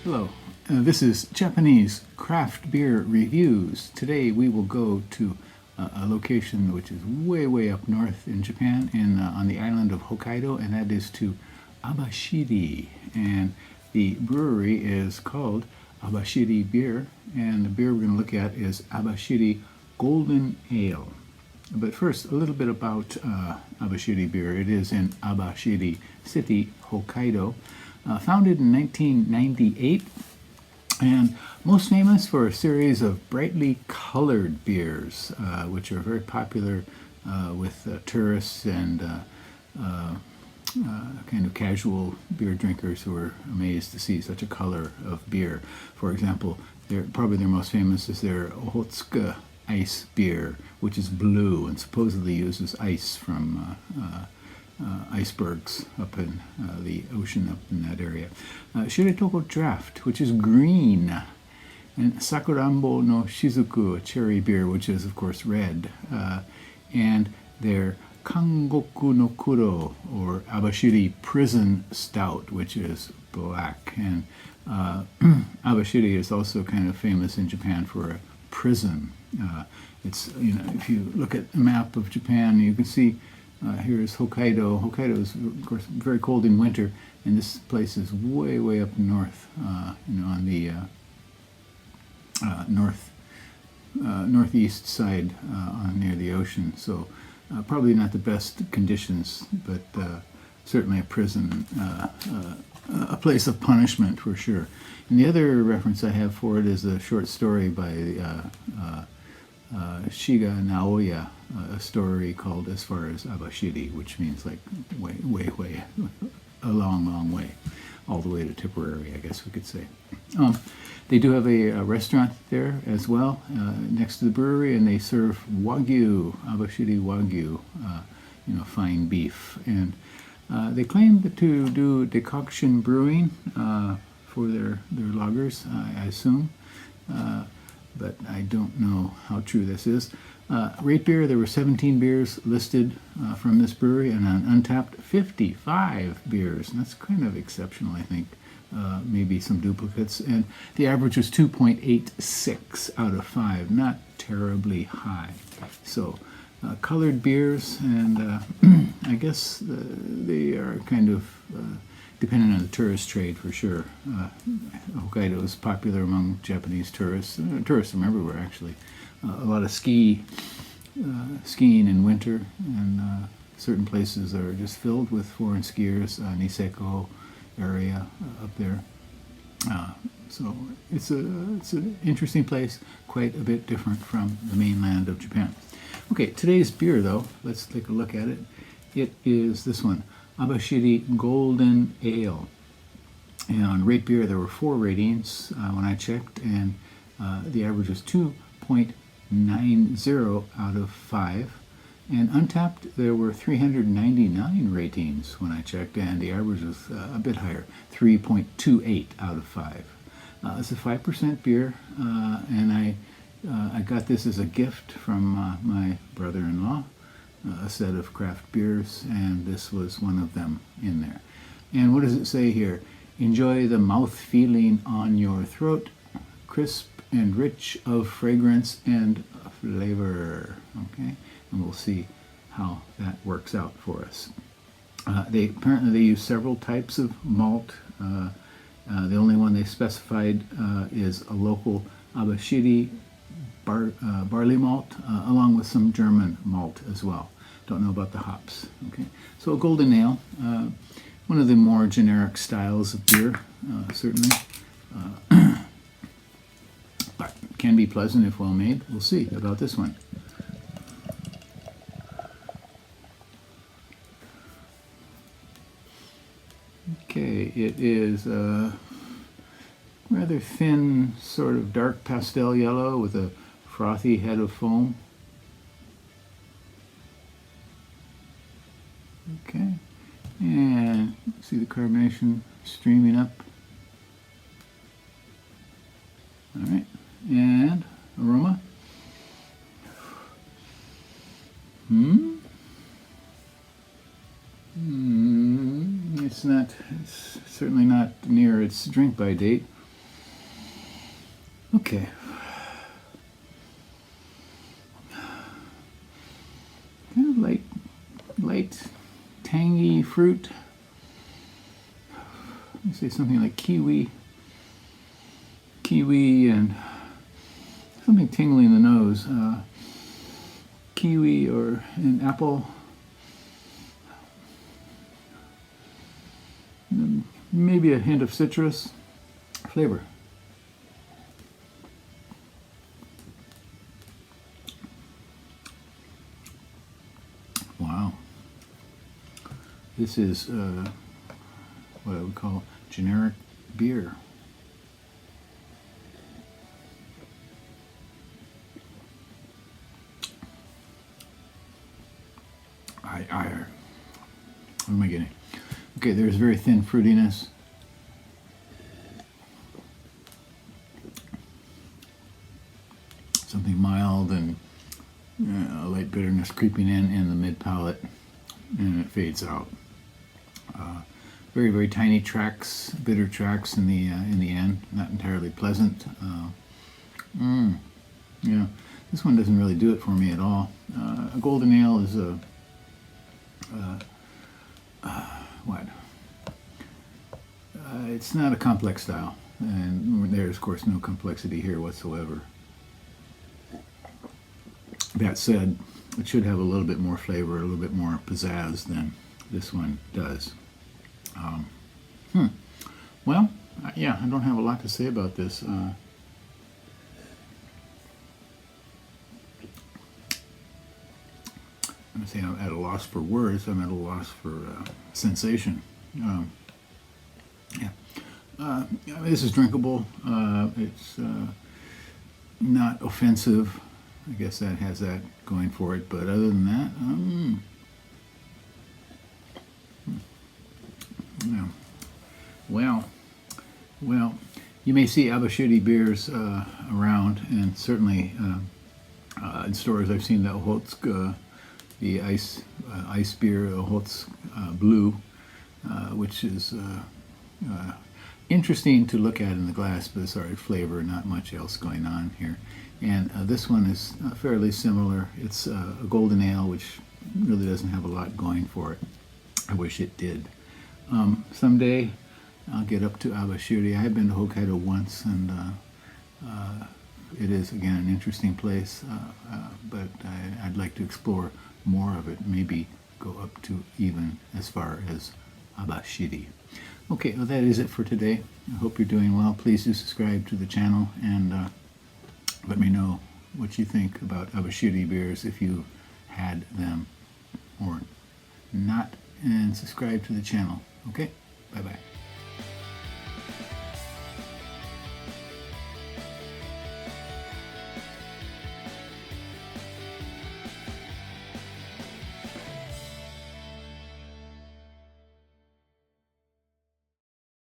Hello, this is Japanese craft beer reviews. Today we will go to a location which is way up north in Japan, on the island of Hokkaido, and that is to Abashiri. And the brewery is called Abashiri Beer, and the beer we're going to look at is Abashiri Golden Ale. But first, a little bit about Abashiri Beer. It is in Abashiri City, Hokkaido. Founded in 1998, and most famous for a series of brightly colored beers, which are very popular with tourists and kind of casual beer drinkers who are amazed to see such a color of beer. For example, probably their most famous is their Ohotsuka ice beer, which is blue and supposedly uses ice from icebergs up in the ocean up in that area. Shiretoko Draft, which is green, and Sakurambo no Shizuku, a cherry beer, which is of course red, and their Kangoku no Kuro, or Abashiri Prison Stout, which is black. And Abashiri is also kind of famous in Japan for a prison. It's, if you look at a map of Japan, you can see here is Hokkaido. Hokkaido is, of course, very cold in winter, and this place is way up north, on the northeast side, near the ocean. So probably not the best conditions, but certainly a prison, a place of punishment for sure. And the other reference I have for it is a short story by Shiga Naoya, a story called As Far as Abashiri, which means like way, a long way, all the way to Tipperary, I guess we could say. They do have a restaurant there as well, next to the brewery, and they serve Wagyu, Abashiri Wagyu, fine beef. And they claim to do decoction brewing for their lagers, I assume. But I don't know how true this is. Rate beer, there were 17 beers listed from this brewery, and on Untapped, 55 beers. And that's kind of exceptional, I think. Maybe some duplicates. And the average was 2.86 out of 5, not terribly high. So, colored beers, and I guess they are kind of dependent on the tourist trade for sure. Hokkaido is popular among Japanese tourists. Tourists from everywhere, actually. A lot of skiing in winter, and certain places are just filled with foreign skiers. Niseko area up there. So it's an interesting place, quite a bit different from the mainland of Japan. Okay, today's beer, though, let's take a look at it. It is this one, Abashiri Golden Ale. And on Rate Beer, there were 4 ratings when I checked, and the average was 2.90 out of 5. And Untapped, there were 399 ratings when I checked, and the average was a bit higher, 3.28 out of 5. It's a 5% beer, and I got this as a gift from my brother-in-law, a set of craft beers, and this was one of them in there. And what does it say here? Enjoy the mouth feeling on your throat, crisp and rich of fragrance and flavor. Okay, and we'll see how that works out for us. Apparently they use several types of malt. The only one they specified is a local Abashiri barley malt, along with some German malt as well. Don't know about the hops. Okay, so a golden ale, one of the more generic styles of beer, certainly, but can be pleasant if well made. We'll see about this one. Okay, it is a rather thin, sort of dark pastel yellow with a frothy head of foam. Okay, and see the carbonation streaming up. All right, and aroma. It's certainly not near its drink by date. Okay. Kind of light, tangy fruit. Let me say something like kiwi and something tingling in the nose. Kiwi or an apple. Maybe a hint of citrus flavor. Wow. This is what I would call generic beer. What am I getting? Okay, there's very thin fruitiness. Something mild and a light bitterness creeping in the mid palate, and it fades out. Very, very tiny tracks, bitter tracks in the end. Not entirely pleasant. Yeah, this one doesn't really do it for me at all. A golden ale is a what? It's not a complex style, and there's of course no complexity here whatsoever. That said, it should have a little bit more flavor, a little bit more pizzazz than this one does. Well, yeah, I don't have a lot to say about this. I'm saying I'm at a loss for words. I'm at a loss for sensation. Yeah, I mean, this is drinkable. It's not offensive. I guess that has that going for it. But other than that, yeah. Well, you may see Abashiri beers around, and certainly in stores I've seen the Olut, the ice beer, Olut Blue, which is interesting to look at in the glass, but it's already flavor, not much else going on here. And this one is fairly similar. It's a golden ale, which really doesn't have a lot going for it. I wish it did. Someday I'll get up to Abashiri. I have been to Hokkaido once, and it is, again, an interesting place, but I'd like to explore more of it, maybe go up to even as far as Abashiri. Okay, well, that is it for today. I hope you're doing well. Please do subscribe to the channel, and let me know what you think about Abashiri beers if you had them or not, and subscribe to the channel. Okay, bye-bye.